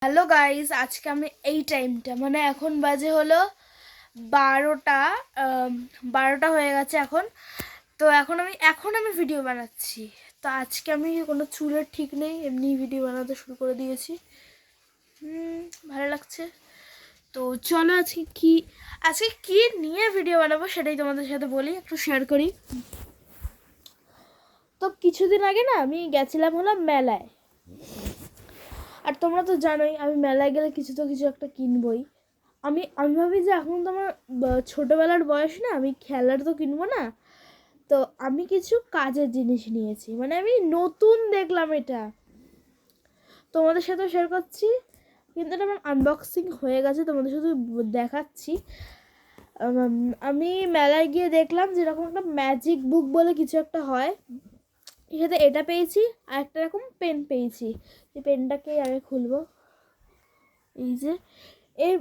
Hello guys, আজকে আমি এই টাইমটা মানে এখন বাজে হলো 12টা। 12টা হয়ে গেছে এখন। তো এখন আমি ভিডিও বানাচ্ছি। তো আজকে আমি কোনো চুলের ঠিক নেই, এমনি ভিডিও বানাতে শুরু করে দিয়েছি। ভালো লাগছে। তো চলো আজকে কি নিয়ে ভিডিও বানাবো সেটাই তোমাদের সাথে বলি, একটু শেয়ার করি। তো কিছুদিন আগে না আমি গেছিলাম হলো মেলায়। আর তোমরা তো জানোই আমি মেলায় গেলে কিছু একটা কিনবই। আমি ভাবি যে এখন তো আমার ছোটোবেলার বয়স না, আমি খেলার তো কিনবো না। তো আমি কিছু কাজের জিনিস নিয়েছি, মানে আমি নতুন দেখলাম এটা, তোমাদের সাথেও শেয়ার করছি। কিন্তু এটা আমার আনবক্সিং হয়ে গেছে, তোমাদের শুধু দেখাচ্ছি। আমি মেলায় গিয়ে দেখলাম যেরকম একটা ম্যাজিক বুক বলে কিছু একটা হয়, এটাতে এটা পেয়েছি আর একটা রকম পেন পেয়েছি। এই পেনটাকে আগে খুলবো। এই যে এর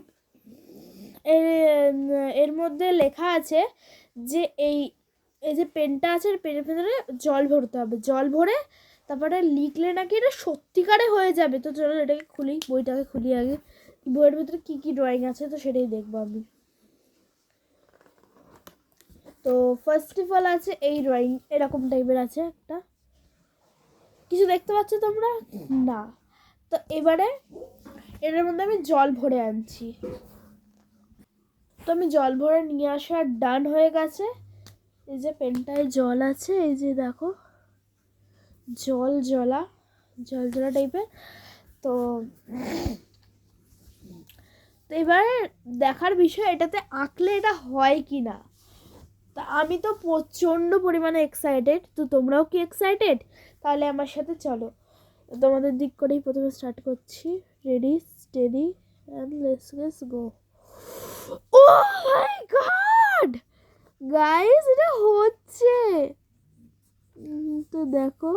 এর মধ্যে লেখা আছে যে এই যে পেনটা আছে, পেনের ভেতরে জল ভরতে হবে, জল ভরে তারপরে লিখলে নাকি এটা সত্যিকারে হয়ে যাবে। তো চলো এটাকে খুলি, বইটাকে খুলি আগে। বইয়ের ভেতরে কী কী ড্রয়িং আছে তো সেটাই দেখবো আমি। তো ফার্স্ট অফ অল আছে এই ড্রয়িং, এরকম টাইপের আছে একটা, কিছু দেখতে পাচ্ছ তোমরা না? তো এবারে এটার মধ্যে আমি জল ভরে আনছি। তো আমি জল ভরে নিয়ে আসা ডান হয়ে গেছে। এই যে পেনটায় জল আছে, এই যে দেখো জল জলা টাইপের। তো এবারে দেখার বিষয় এটাতে আঁকলে এটা হয় কি না। তা আমি তো প্রচণ্ড পরিমাণে এক্সাইটেড। তো তোমরাও কি এক্সাইটেড? তাহলে আমার সাথে চলো, তোমাদের দিক করেই প্রথমে স্টার্ট করছি। Ready, steady and let's go. Oh my God guys, এটা হচ্ছে। তো দেখো,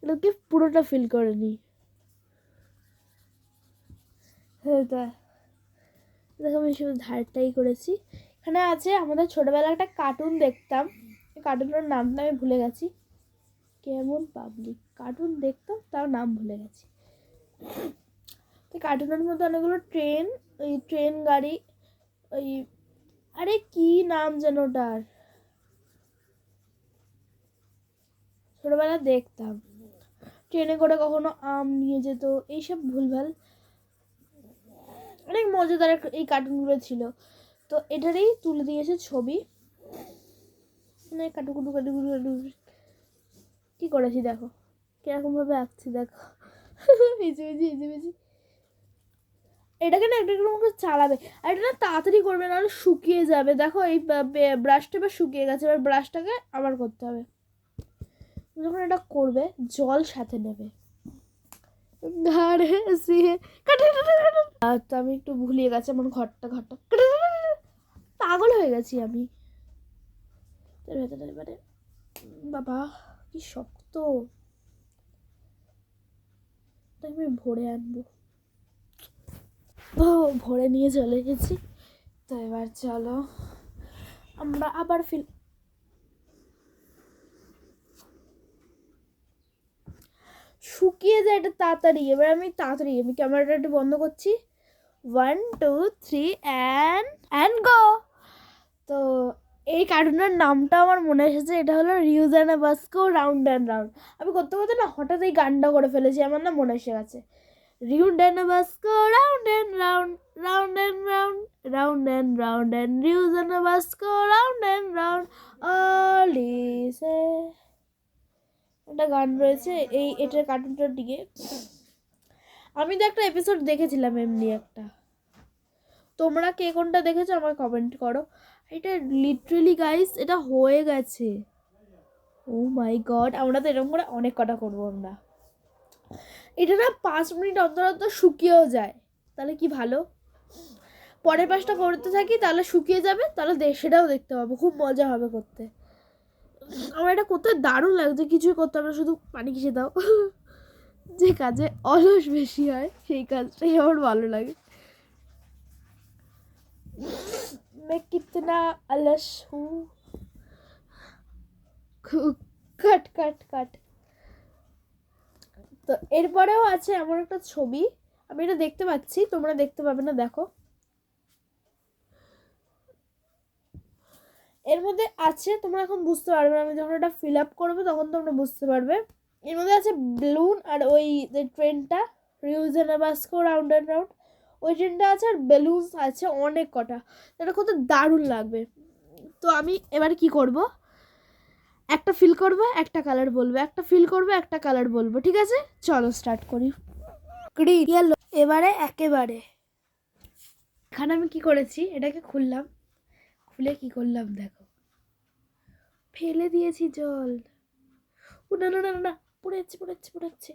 এটাকে পুরোটা ফিল করে নি। হ্যাঁ, দেখো আমি শুধু ধারটাই করেছি। এখানে আছে আমাদের ছোটোবেলায় একটা কার্টুন দেখতাম, কার্টুনের নামটা আমি ভুলে গেছি। কেমন পাবলিক কার্টুন দেখতাম, তার নাম ভুলে গেছি। তো কার্টুনের মধ্যে অনেকগুলো ট্রেন, ওই ট্রেন গাড়ি, ওই আরে কি নাম যেন ওটার, ছোটোবেলা দেখতাম। ট্রেনে করে কখনো আম নিয়ে যেত, এইসব ভুলভাল অনেক মজাদার এই কার্টুনগুলো ছিল। তো এটারই তুলে দিয়েছে ছবি, মানে কাটুকুটু কাটুকুটু কাটুকুটু কী করেছি দেখো, কীরকমভাবে আঁকছি দেখো। হিজিবিজি এটাকে না একটা করে চালাবে, আর এটা না তাড়াতাড়ি করবে, নাহলে শুকিয়ে যাবে। দেখো এই ব্রাশটা এবার শুকিয়ে গেছে, এবার ব্রাশটাকে আবার করতে হবে। যখন এটা করবে জল সাথে নেবে। তো আমি একটু ভুলিয়ে গেছি আমার ঘরটা পাগল হয়ে গেছি আমি। ভেতরে এবারে বাবা কি শক্ত, আমি ভরে আনবো। ও ভরে নিয়ে চলে গেছি। তো এবার চলো আমরা আবার শুকিয়ে যায় এটা তাড়াতাড়ি। এবার আমি ক্যামেরাটা একটু বন্ধ করছি। 1 2 3 অ্যান্ড গো। তো এই কার্টুনের নামটা আমার মনে এসেছে, এটা হলো রিউজানা বাস্কো রাউন্ড অ্যান্ড রাউন্ড। আমি করতে করতে না হঠাৎ এই গানটা করে ফেলেছি, আমার না মনে এসে গেছে। রিউজানা বাস্কো round and round, round and round, round and round and রিউজানা বাস্কো রাউন্ড অ্যান্ড রাউন্ড অলিসে, একটা গান রয়েছে এটার কার্টুনটার দিকে। আমি তো একটা এপিসোড দেখেছিলাম এমনি একটা, তোমরা কে কোনটা দেখেছো আমাকে কমেন্ট করো। এটা লিটারেলি গাইস এটা হয়ে গেছে। ও মাই গড, আমরা তো এরকম করে অনেক কটা করবো আমরা। এটা না 5 মিনিট অন্তর অন্তর শুকিয়েও যায়, তাহলে কি ভালো। পরের পাশটা করতে থাকি, তাহলে শুকিয়ে যাবে, তাহলে সেটাও দেখতে পাবো, খুব মজা হবে করতে। আমার এটা করতে দারুণ লাগছে, কিছুই করতে হবে না, শুধু পানি ঘিষে দাও। যে কাজে অলস বেশি হয় সেই কাজটাই আমার ভালো লাগে। मैं कितना अलस हूँ। কাট কাট কাট। তো এরপরেও আছে এমন একটা ছবি, আমি এটা দেখতে পাচ্ছি, তোমরা দেখতে পাবে না, দেখো এর মধ্যে আছে, তোমরা এখন বুঝতে পারবে না, আমি যখন এটা ফিল আপ করবো তখন তোমরা বুঝতে পারবে। এর মধ্যে আছে বেলুন আর ওই যে ট্রেনটা রিউজেনাবাস্কো রাউন্ড অ্যান্ড রাউন্ড, ওই ট্রেনটা আছে আর বেলুনস আছে অনেক কটা, এটা কত দারুণ লাগবে। তো আমি এবারে কি করব, একটা ফিল করবো একটা কালার বলবো, একটা ফিল করবো একটা কালার বলবো, ঠিক আছে? চলো স্টার্ট করি। Green, yellow. এবারে একেবারে এখানে আমি কি করেছি, এটাকে খুললাম, খুলে কি করলাম দেখো, ফেলে দিয়েছি জল। ও না না না না, পড়ে যাচ্ছে পড়ে যাচ্ছে পড়ে যাচ্ছে।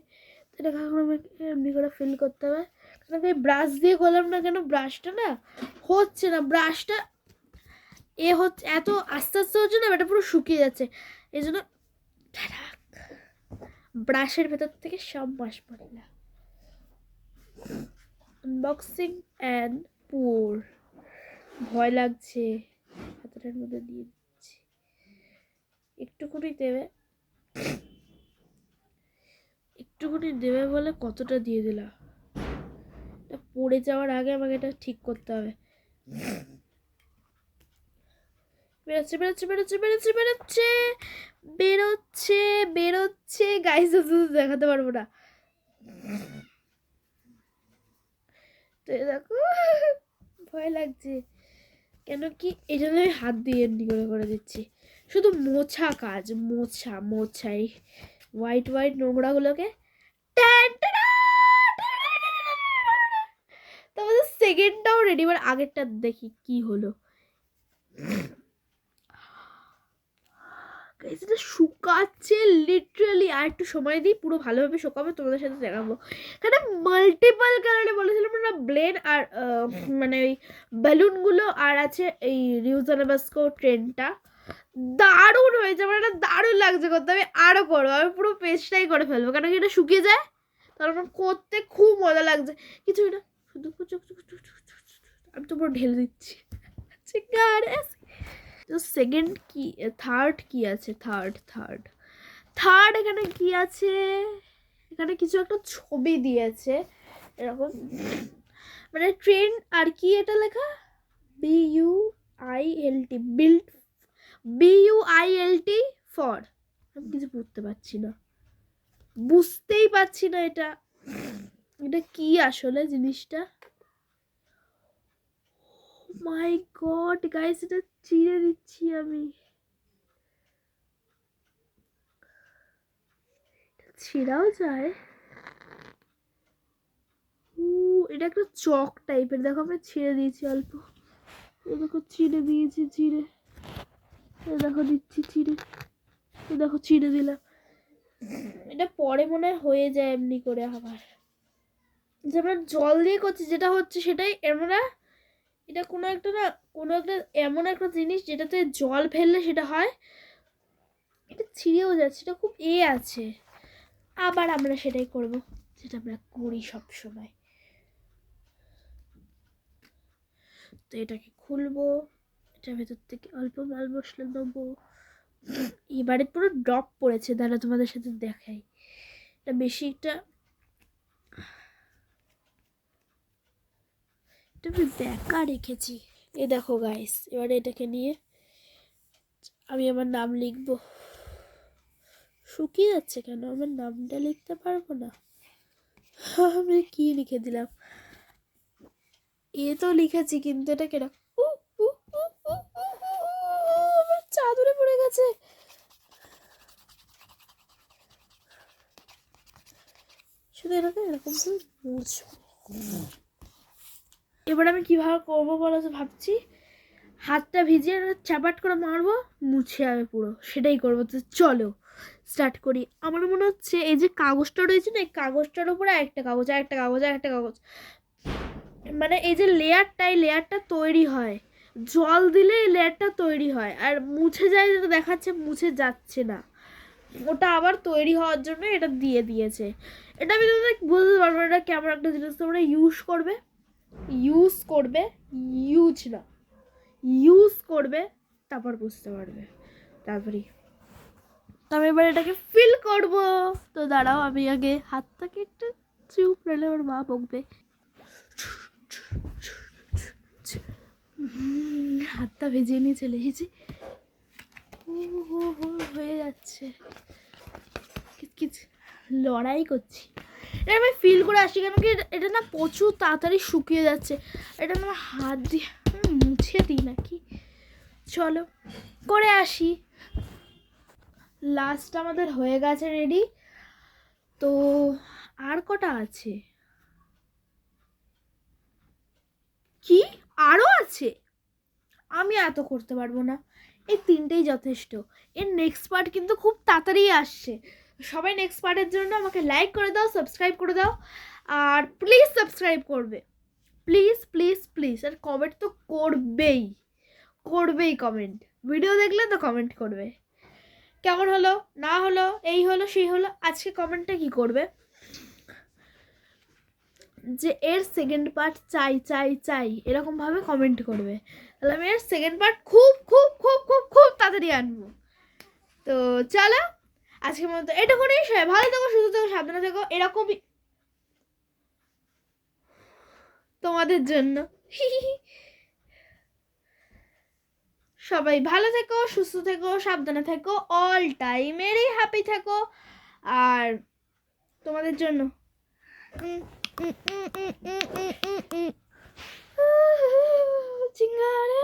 এটাকে এখন আমাকে এমনি করে ফিল করতে হবে, কারণ আমি ব্রাশ দিয়ে করলাম না কেন, ব্রাশটা না হচ্ছে না, ব্রাশটা হচ্ছে এত আস্তে আস্তে হচ্ছে না, এটা পুরো শুকিয়ে যাচ্ছে, এই জন্য ব্রাশের ভেতর থেকে সব মাস পড়লাম। আনবক্সিং অ্যান্ড পোর, ভয় লাগছে, হাতের মধ্যে দিয়ে দিচ্ছি, একটুখানি দেবে, একটুখানি দেবে বলে কতটা দিয়ে দিলাম, এটা পড়ে যাওয়ার আগে আমাকে এটা ঠিক করতে হবে। বেরোচ্ছে বেরোচ্ছে বেরোচ্ছে বেরোচ্ছে বেরোচ্ছে বেরোচ্ছে বেরোচ্ছে, গাইস দেখাতে পারবো না, তো দেখো ভয় লাগছে, কেন কি এই জন্য আমি হাত দিয়ে এমনি করে করে দিচ্ছি, শুধু মোছা কাজ, মোছা মোছাই হোয়াইট হোয়াইট নোংরাগুলোকে। তারপরে সেকেন্ডটাও রেডি, এবার আগেরটা দেখি কি হলো। এটা শুকাচ্ছে লিটারালি, আর একটু সময় দিই পুরো ভালোভাবে শুকাবে, তোমাদের সাথে দেখাবো। এখানে মাল্টিপল কালারে বলেছিলাম না, ব্লেড আর মানে ওই বেলুনগুলো আর আছে এই রিউজেনাবাস্কো ট্রেনটা, দারুণ হয়েছে, আমার এটা দারুণ লাগছে করতে, আমি আরও করবো, আমি পুরো পেজটাই করে ফেলবো, কেন কি এটা শুকিয়ে যায়, তার আমার করতে খুব মজা লাগছে। কিছুই না, শুধু আমি তো পুরো ঢেলে দিচ্ছি। তো সেকেন্ড কি, থার্ড কি আছে, থার্ড থার্ড থার্ড এখানে কি আছে, এখানে কিছু একটা ছবি দিয়েছে এরকম, মানে ট্রেন আর কি এটা লেখা, BUILT, বিল্ড, BUILT ফর, আমি কিছু বুঝতে পারছি না, বুঝতেই পারছি না এটা এটা কি আসলে জিনিসটা। মাই গড গাইস, এটা চিড়ে দিচ্ছি আমি, ছিঁড়াও যায়, এটা একটা চক টাইপের, দেখো আমি ছিঁড়ে দিয়েছি অল্প, দেখো চিড়ে দিয়েছি, চিড়ে দেখো দিচ্ছি চিড়ে, দেখো চিড়ে দিলাম, এটা পরে মনে হয়ে যায় এমনি করে আবার, যেমন জল দিয়ে করছি যেটা হচ্ছে সেটাই, এমন এটা কোনো একটা না, কোনো একটা এমন একটা জিনিস যেটাতে জল ফেললে সেটা হয়, এটা ছিঁড়েও যাচ্ছে, এটা খুব আছে, আবার আমরা সেটাই করব যেটা আমরা করি সব সময়। তো এটাকে খুলবো, এটার ভেতর থেকে অল্প মাল মশলা দেবো, এবারে পুরো ড্রপ পড়েছে, দাঁড়া তোমাদের সাথে দেখাই, এটা বেশিটা এটা আমি ব্যাকা রেখেছি, এই দেখো গাইস, এবারে এটাকে নিয়ে আমি আমার নাম লিখবো, শুকিয়ে যাচ্ছে কেন, আমার নামটা লিখতে পারবো না, আমি কি লিখে দিলাম, এ তো লিখেছি কিন্তু এটা কেন, আমার চাদরে পড়ে গেছে, শুধু এটাকে এরকম করে মুছবো। এবার আমি কিভাবে করবো বলো তো, ভাবছি হাতটা ভিজিয়ে চাপাট করে মারবো, মুছে যাবে পুরো, সেটাই করবো। তো চলো স্টার্ট করি। আমার মনে হচ্ছে এই যে কাগজটা রয়েছে না, এই কাগজটার উপরে একটা কাগজ আর একটা কাগজ আর একটা কাগজ, মানে এই যে লেয়ারটা তৈরি হয়, জল দিলে এই লেয়ারটা তৈরি হয়, আর মুছে যায় যেটা দেখাচ্ছে মুছে যাচ্ছে না, ওটা আবার তৈরি হওয়ার জন্য এটা দিয়ে দিয়েছে। এটা আমি তোমাদের বলতে পারবো না এটা কেমন একটা জিনিস, তোমরা ইউজ করবে ইউজ করবে তারপর বুঝতে পারবে, তারপরেই তো আমি এবার এটাকে ফিল করব। তো দাঁড়াও, আমি আগে হাতটাকে একটু চুপ, নাহলে আমার মা বকবে। হাতটা ভেজিয়ে নিয়ে চলে এসেছি। হয়ে যাচ্ছে, কিচ লড়াই করছি। এটা আমি ফিল করে আসছি, কেন কি এটা না প্রচুর তাড়াতাড়ি শুকিয়ে যাচ্ছে। এটা না হাত দিয়ে মুছে দিই নাকি, চলো করে আসি। লাস্ট আমাদের হয়ে গেছে রেডি। তো আর কটা আছে? কি আরও আছে? আমি এত করতে পারবো না, এই তিনটেই যথেষ্ট। এর নেক্সট পার্ট কিন্তু খুব তাড়াতাড়ি আসছে। সবাই নেক্সট পার্টের জন্য আমাকে লাইক করে দাও, সাবস্ক্রাইব করে দাও, আর প্লিজ সাবস্ক্রাইব করবে, প্লিজ প্লিজ প্লিজ। আর কমেন্ট তো করবেই, করবেই কমেন্ট। ভিডিও দেখলে তো কমেন্ট করবে, কেমন হলো না হলো, এই হলো সেই হলো। আজকে কমেন্টটা কি করবে যে এর সেকেন্ড পার্ট চাই চাই চাই, এরকমভাবে কমেন্ট করবে। তাহলে আমি এর সেকেন্ড পার্ট খুব খুব খুব খুব খুব তাড়াতাড়ি আনবো। তো চলো আজকের মতো এটুকুনি। সবাই ভালো থেকো, সুস্থ থেকো, সাবধানে থেকো, এরকমই তোমাদের জন্য। সবাই ভালো থেকো, সুস্থ থেকো, সাবধানে থেকো, অল টাইমেরই হ্যাপি থেকো। আর তোমাদের জন্য চিঙ্গারে